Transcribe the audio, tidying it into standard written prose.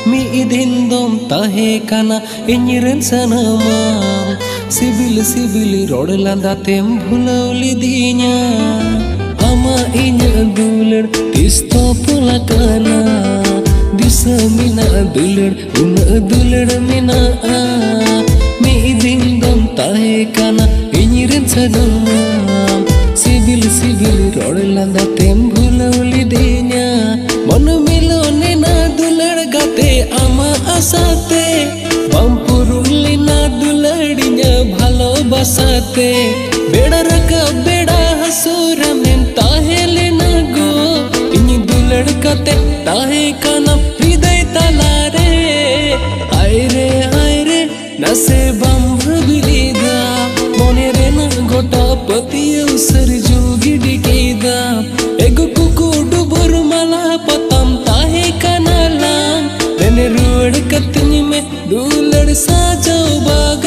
दिन दम ताहे काना इन्हीं सनमाम सिबिल सिबिल रोड लांदा तेम भुलौली दीन्या आमा इन्या दुलड़ तिस्तो पुला काना दिसा मिना दुलड़ उन दुलड़ मिना दिन दम ताहे काना इन्हीं सनमाम सिबिल सिबिल रोड लांदा तेम भुलौली दीन्या मन मिलोने ना दुलड़ गाते आमा आसाते बमपुरुली ना दुलड़िया भालो बसाते बेड़ा रका बेड़ा हसूरा में ताहे लेना गो इन्हीं दुलड़ गाते ताहे काना हृदय तलारे आय रे नसे बम भबिलीदा मोने रे ना गोटा पतिया उसर जोगी डिकेदा एगो कुकु डुबुर माला पतम ताहे काना लांग रुड़ कतनी में दुलड़ साजाओ बाग